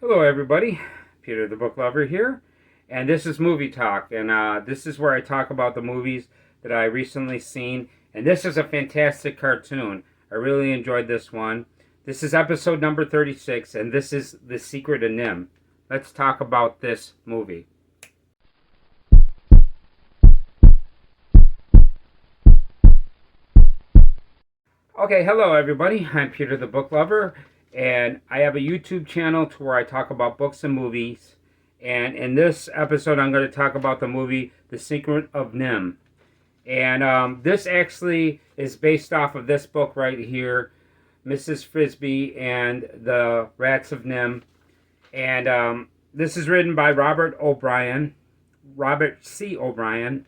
Hello everybody, Peter the Booklover here, and this is Movie Talk, and this is where I talk about the movies that I recently seen, and this is a fantastic cartoon. I really enjoyed this one. This is episode number 36, and this is The Secret of Nimh. Let's talk about this movie. Okay, hello everybody, I'm Peter the Booklover, and I have a YouTube channel to where I talk about books and movies. And in this episode, I'm going to talk about the movie The Secret of Nimh. And this actually is based off of this book right here, Mrs. Frisbee and the Rats of Nimh. And this is written by Robert C. O'Brien.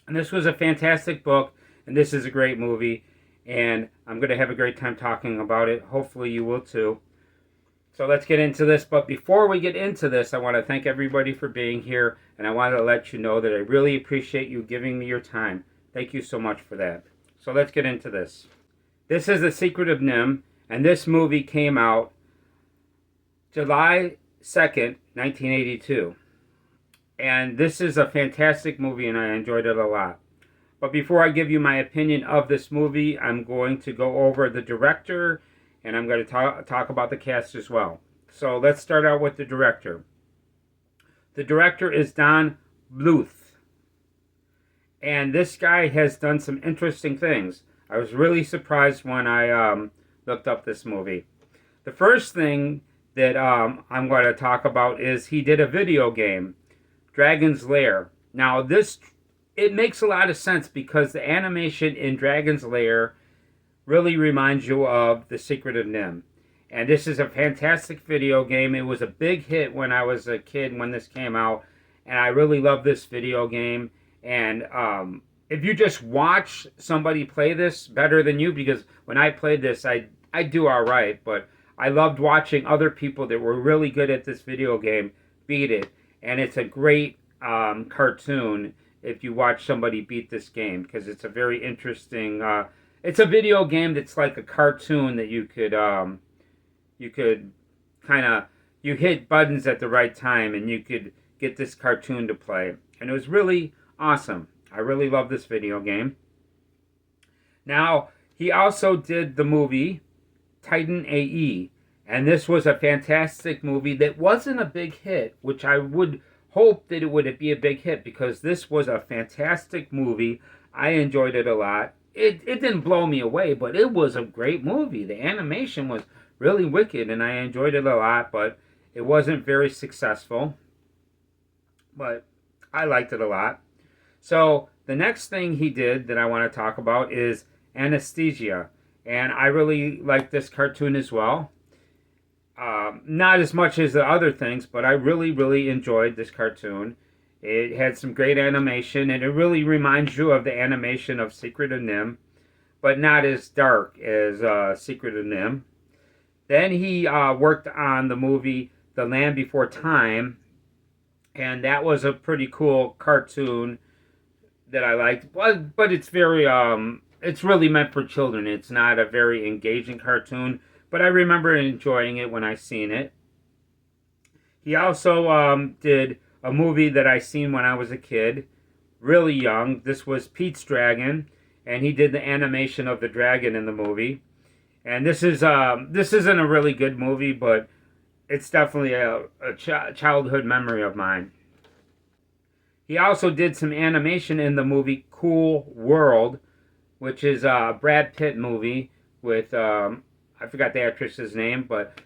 And this was a fantastic book, and this is a great movie. And I'm going to have a great time talking about it. Hopefully you will too. So let's get into this. But before we get into this, I want to thank everybody for being here. And I want to let you know that I really appreciate you giving me your time. Thank you so much for that. So let's get into this. This is The Secret of Nimh. And this movie came out July 2nd, 1982. And this is a fantastic movie and I enjoyed it a lot. But before I give you my opinion of this movie, I'm going to go over the director, and I'm going to talk about the cast as well. So let's start out with the director. The director is Don Bluth. And this guy has done some interesting things. I was really surprised when I looked up this movie. The first thing that I'm going to talk about is he did a video game, Dragon's Lair. Now, it makes a lot of sense because the animation in Dragon's Lair really reminds you of The Secret of Nimh. And this is a fantastic video game. It was a big hit when I was a kid when this came out. And I really love this video game. And if you just watch somebody play this better than you, because when I played this, I do all right. But I loved watching other people that were really good at this video game beat it. And it's a great cartoon if you watch somebody beat this game, because it's a very interesting, it's a video game that's like a cartoon that you could kind of, you hit buttons at the right time and you could get this cartoon to play. And it was really awesome. I really love this video game. Now, he also did the movie Titan AE. And this was a fantastic movie that wasn't a big hit, which I would hope that it would be a big hit because this was a fantastic movie. I enjoyed it a lot. It didn't blow me away, but it was a great movie. The animation was really wicked and I enjoyed it a lot, but it wasn't very successful. But I liked it a lot. So the next thing he did that I want to talk about is Anesthesia. And I really liked this cartoon as well. Not as much as the other things, but I really, really enjoyed this cartoon. It had some great animation, and it really reminds you of the animation of Secret of Nimh, but not as dark as Secret of Nimh. Then he worked on the movie The Land Before Time, and that was a pretty cool cartoon that I liked. But it's very, it's really meant for children. It's not a very engaging cartoon. But I remember enjoying it when I seen it. He also did a movie that I seen when I was a kid, really young. This was Pete's Dragon, and he did the animation of the dragon in the movie. And this isn't a really good movie, but it's definitely a childhood memory of mine. He also did some animation in the movie Cool World, which is a Brad Pitt movie with I forgot the actress's name, but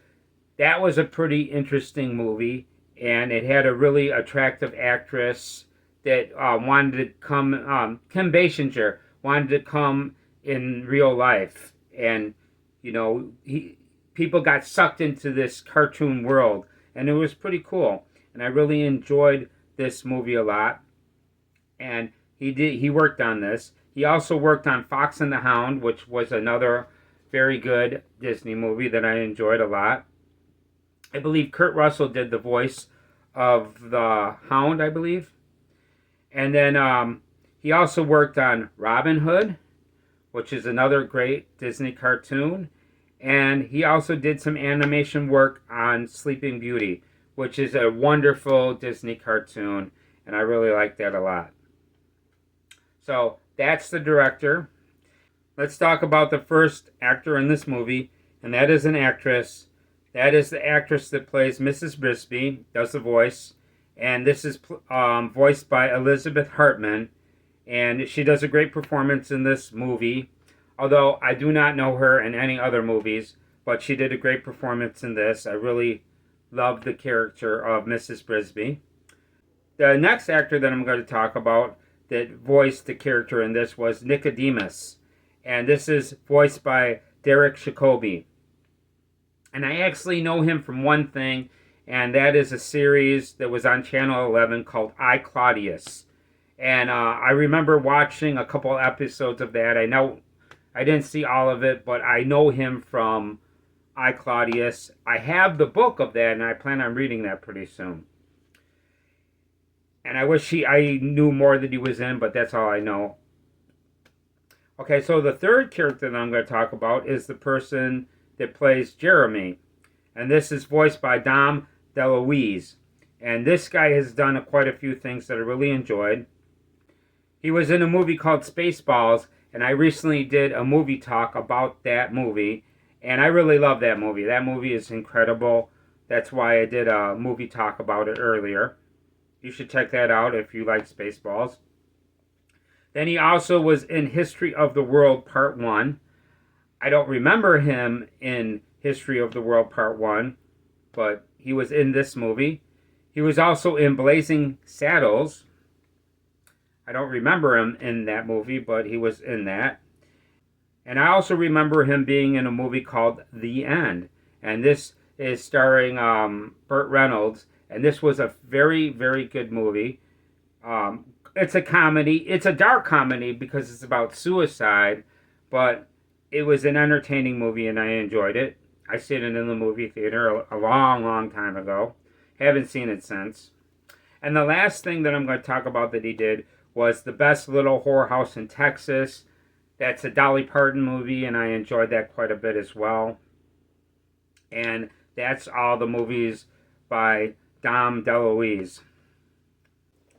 that was a pretty interesting movie, and it had a really attractive actress that wanted to come, Kim Basinger, wanted to come in real life, and, you know, people got sucked into this cartoon world, and it was pretty cool, and I really enjoyed this movie a lot, and he worked on this. He also worked on Fox and the Hound, which was another very good Disney movie that I enjoyed a lot. I believe Kurt Russell did the voice of the Hound, I believe. And then he also worked on Robin Hood, which is another great Disney cartoon. And he also did some animation work on Sleeping Beauty, which is a wonderful Disney cartoon, and I really like that a lot. So that's the director. Let's talk about the first actor in this movie, and that is an actress. That is the actress that plays Mrs. Brisby, does the voice, and this is voiced by Elizabeth Hartman, and she does a great performance in this movie. Although I do not know her in any other movies, but she did a great performance in this. I really love the character of Mrs. Brisby. The next actor that I'm going to talk about that voiced the character in this was Nicodemus, and this is voiced by Derek Jacobi. And I actually know him from one thing, and that is a series that was on Channel 11 called I, Claudius. And I remember watching a couple episodes of that. I didn't see all of it, but I know him from I, Claudius. I have the book of that, and I plan on reading that pretty soon. And I wish I knew more that he was in, but that's all I know. Okay, so the third character that I'm going to talk about is the person that plays Jeremy. And this is voiced by Dom DeLuise. And this guy has done quite a few things that I really enjoyed. He was in a movie called Spaceballs, and I recently did a movie talk about that movie. And I really love that movie. That movie is incredible. That's why I did a movie talk about it earlier. You should check that out if you like Spaceballs. Then he also was in History of the World Part 1. I don't remember him in History of the World Part 1, but he was in this movie. He was also in Blazing Saddles. I don't remember him in that movie, but he was in that. And I also remember him being in a movie called The End. And this is starring Burt Reynolds. And this was a very, very good movie. It's a comedy. It's a dark comedy because it's about suicide. But it was an entertaining movie and I enjoyed it. I seen it in the movie theater a long, long time ago. Haven't seen it since. And the last thing that I'm going to talk about that he did was The Best Little Whorehouse in Texas. That's a Dolly Parton movie, and I enjoyed that quite a bit as well. And that's all the movies by Dom DeLuise.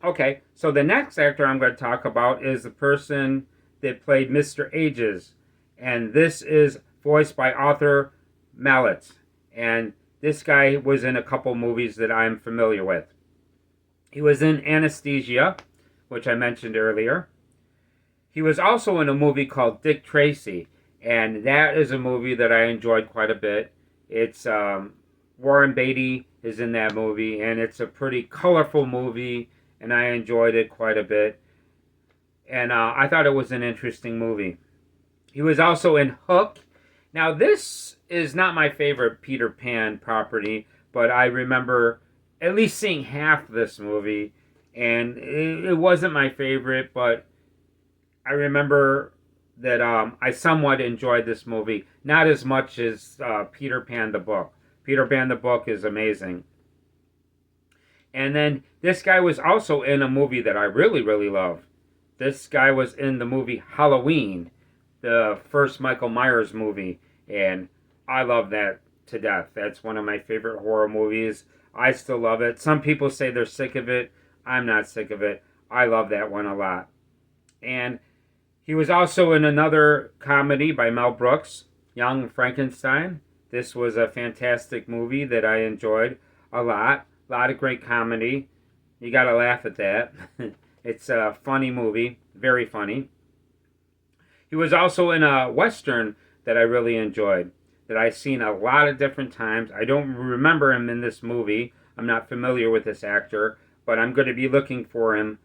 Okay, so the next actor I'm going to talk about is the person that played Mr. Ages. And this is voiced by Arthur Mallet. And this guy was in a couple movies that I'm familiar with. He was in Anesthesia, which I mentioned earlier. He was also in a movie called Dick Tracy, and that is a movie that I enjoyed quite a bit. It's Warren Beatty is in that movie, and it's a pretty colorful movie, and I enjoyed it quite a bit. And I thought it was an interesting movie. He was also in Hook. Now, this is not my favorite Peter Pan property, but I remember at least seeing half this movie, and it wasn't my favorite, but I remember that I somewhat enjoyed this movie. Not as much as Peter Pan the book. Peter Pan the book is amazing. And then this guy was also in a movie that I really, really love. This guy was in the movie Halloween, the first Michael Myers movie, and I love that to death. That's one of my favorite horror movies. I still love it. Some people say they're sick of it. I'm not sick of it. I love that one a lot. And he was also in another comedy by Mel Brooks, Young Frankenstein. This was a fantastic movie that I enjoyed a lot. A lot of great comedy. You gotta laugh at that. It's a funny movie. Very funny. He was also in a Western that I really enjoyed, that I've seen a lot of different times. I don't remember him in this movie. I'm not familiar with this actor, but I'm going to be looking for him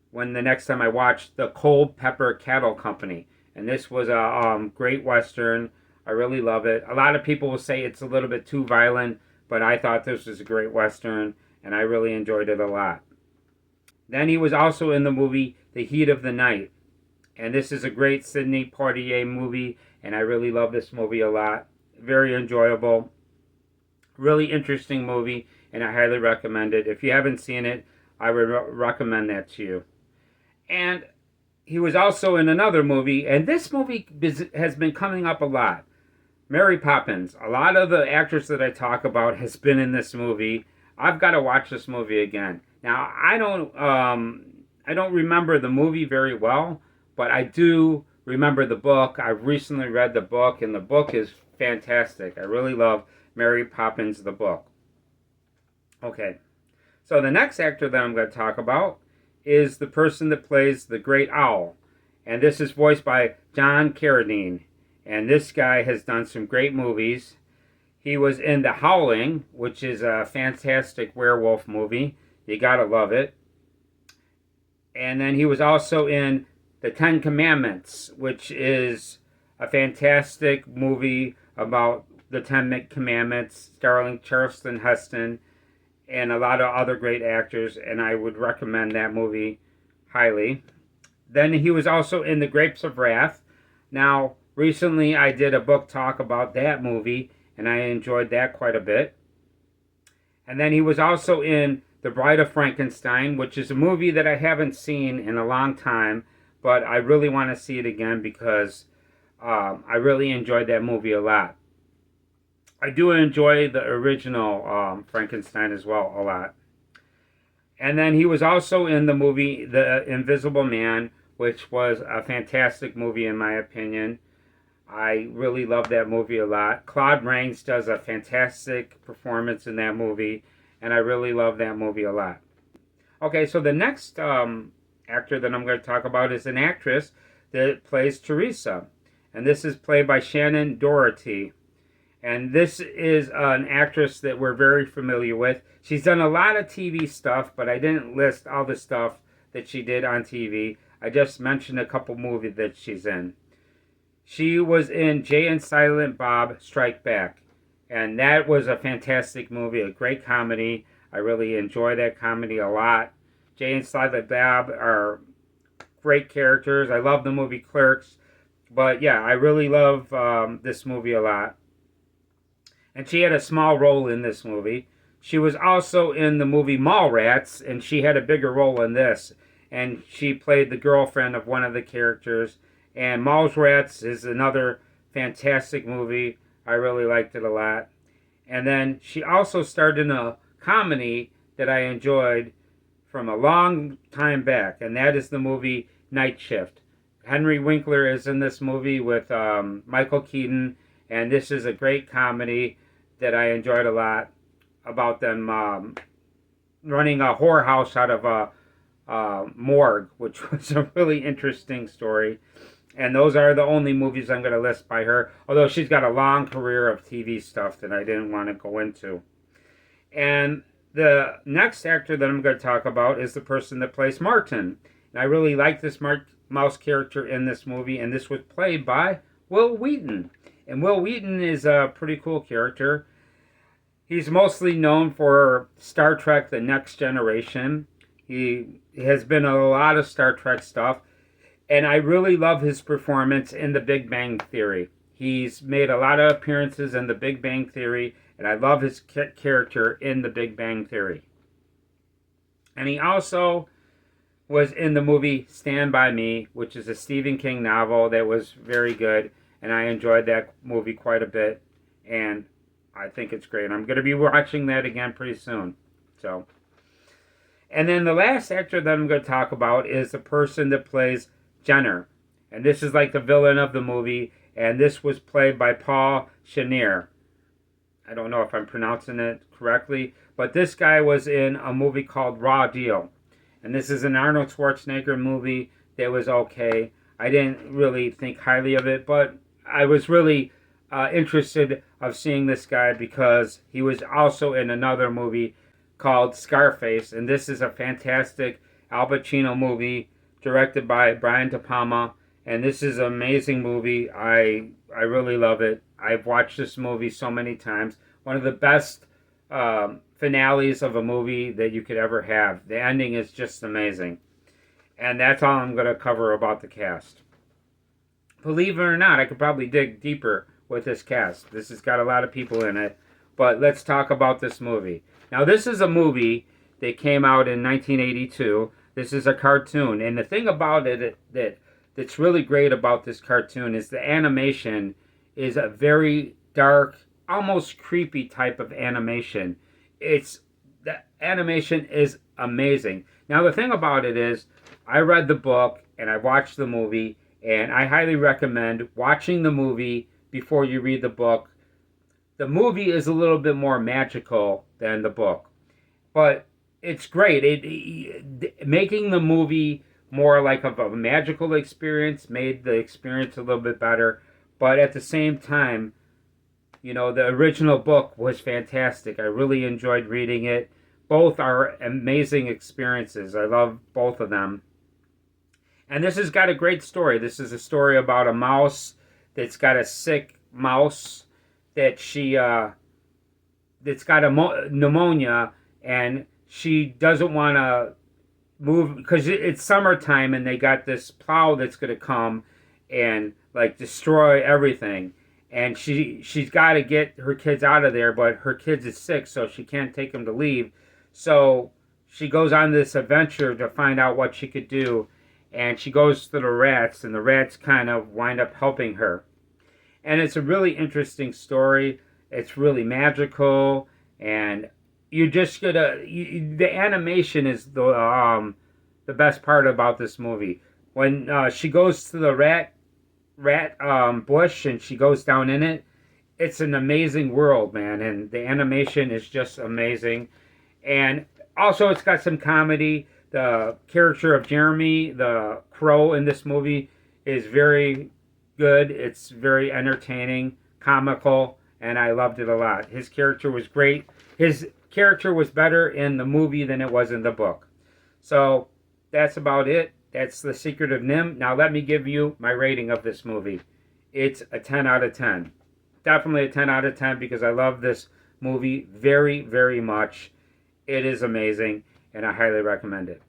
when the next time I watch The Cold Pepper Cattle Company. And this was a great Western. I really love it. A lot of people will say it's a little bit too violent, but I thought this was a great Western, and I really enjoyed it a lot. Then he was also in the movie The Heat of the Night. And this is a great Sidney Poitier movie, and I really love this movie a lot. Very enjoyable. Really interesting movie, and I highly recommend it. If you haven't seen it, I would recommend that to you. And he was also in another movie, and this movie has been coming up a lot. Mary Poppins. A lot of the actors that I talk about has been in this movie. I've got to watch this movie again. Now, I don't remember the movie very well, but I do remember the book. I've recently read the book, and the book is fantastic. I really love Mary Poppins, the book. Okay, so the next actor that I'm going to talk about is the person that plays the Great Owl, and this is voiced by John Carradine. And this guy has done some great movies. He was in The Howling, which is a fantastic werewolf movie. You gotta love it. And then he was also in The Ten Commandments, which is a fantastic movie about the Ten Commandments, starring Charleston Heston and a lot of other great actors. And I would recommend that movie highly. Then he was also in The Grapes of Wrath. Now, recently, I did a book talk about that movie, and I enjoyed that quite a bit. And then he was also in The Bride of Frankenstein, which is a movie that I haven't seen in a long time, but I really want to see it again because I really enjoyed that movie a lot. I do enjoy the original Frankenstein as well a lot. And then he was also in the movie The Invisible Man, which was a fantastic movie in my opinion. I really love that movie a lot. Claude Rains does a fantastic performance in that movie, and I really love that movie a lot. Okay, so the next actor that I'm going to talk about is an actress that plays Teresa, and this is played by Shannon Doherty. And this is an actress that we're very familiar with. She's done a lot of TV stuff, but I didn't list all the stuff that she did on TV. I just mentioned a couple movies that she's in. She was in Jay and Silent Bob Strike Back, and that was a fantastic movie, a great comedy. I really enjoy that comedy a lot. Jay and Silent Bob are great characters. I love the movie Clerks, but yeah, I really love this movie a lot. And she had a small role in this movie. She was also in the movie Mallrats, and she had a bigger role in this. And she played the girlfriend of one of the characters. And Mallrats is another fantastic movie. I really liked it a lot. And then she also starred in a comedy that I enjoyed from a long time back, and that is the movie Night Shift. Henry Winkler is in this movie with Michael Keaton, and this is a great comedy that I enjoyed a lot about them running a whorehouse out of a morgue, which was a really interesting story. And those are the only movies I'm going to list by her, although she's got a long career of TV stuff that I didn't want to go into. And the next actor that I'm going to talk about is the person that plays Martin. And I really like this mouse character in this movie, and this was played by Will Wheaton. And Will Wheaton is a pretty cool character. He's mostly known for Star Trek The Next Generation. He has been in a lot of Star Trek stuff. And I really love his performance in The Big Bang Theory. He's made a lot of appearances in The Big Bang Theory, and I love his character in The Big Bang Theory. And he also was in the movie Stand By Me, which is a Stephen King novel that was very good, and I enjoyed that movie quite a bit, and I think it's great. I'm going to be watching that again pretty soon. And then the last actor that I'm going to talk about is the person that plays Jenner. And this is like the villain of the movie. And this was played by Paul Chenier. I don't know if I'm pronouncing it correctly. But this guy was in a movie called Raw Deal. And this is an Arnold Schwarzenegger movie that was okay. I didn't really think highly of it. But I was really interested of seeing this guy because he was also in another movie called Scarface. And this is a fantastic Al Pacino movie directed by Brian De Palma, and this is an amazing movie. I really love it. I've watched this movie so many times. One of the best finales of a movie that you could ever have. The ending is just amazing. And that's all I'm going to cover about the cast. Believe it or not, I could probably dig deeper with this cast. This has got a lot of people in it, but let's talk about this movie. Now, this is a movie that came out in 1982. This is a cartoon, and the thing about it that's really great about this cartoon is the animation is a very dark, almost creepy type of animation. The animation is amazing. Now the thing about it is, I read the book and I watched the movie, and I highly recommend watching the movie before you read the book. The movie is a little bit more magical than the book, but it's great. Making the movie more like of a magical experience made the experience a little bit better, but at the same time, you know, the original book was fantastic. I really enjoyed reading it. Both are amazing experiences. I love both of them. And this has got a great story. This is a story about a mouse that's got a sick mouse that that's got a pneumonia, and she doesn't want to move because it's summertime, and they got this plow that's going to come and like destroy everything. And she's got to get her kids out of there, but her kids is sick, so she can't take them to leave. So she goes on this adventure to find out what she could do, and she goes to the rats, and the rats kind of wind up helping her. And it's a really interesting story. It's really magical, and you just the animation is the best part about this movie. When she goes to the rat bush and she goes down in it, it's an amazing world, man, and the animation is just amazing. And also it's got some comedy. The character of Jeremy the crow in this movie is very good. It's very entertaining, comical, and I loved it a lot. His character was great. His character was better in the movie than it was in the book. So that's about it. That's The Secret of Nimh. Now let me give you my rating of this movie. It's a 10 out of 10. Definitely a 10 out of 10 because I love this movie very, very much. It is amazing, and I highly recommend it.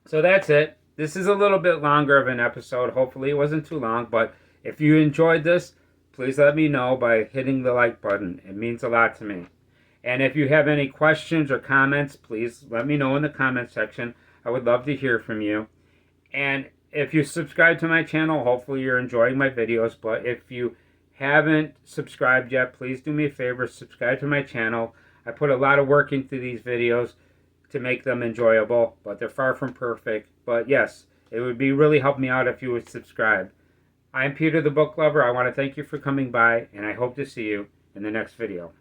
So that's it. This is a little bit longer of an episode. Hopefully it wasn't too long, but if you enjoyed this, please let me know by hitting the like button. It means a lot to me. And if you have any questions or comments, please let me know in the comment section. I would love to hear from you. And if you subscribe to my channel, hopefully you're enjoying my videos. But if you haven't subscribed yet, please do me a favor, subscribe to my channel. I put a lot of work into these videos to make them enjoyable, but they're far from perfect. But yes, it would be really help me out if you would subscribe. I'm Peter the Book Lover. I want to thank you for coming by, and I hope to see you in the next video.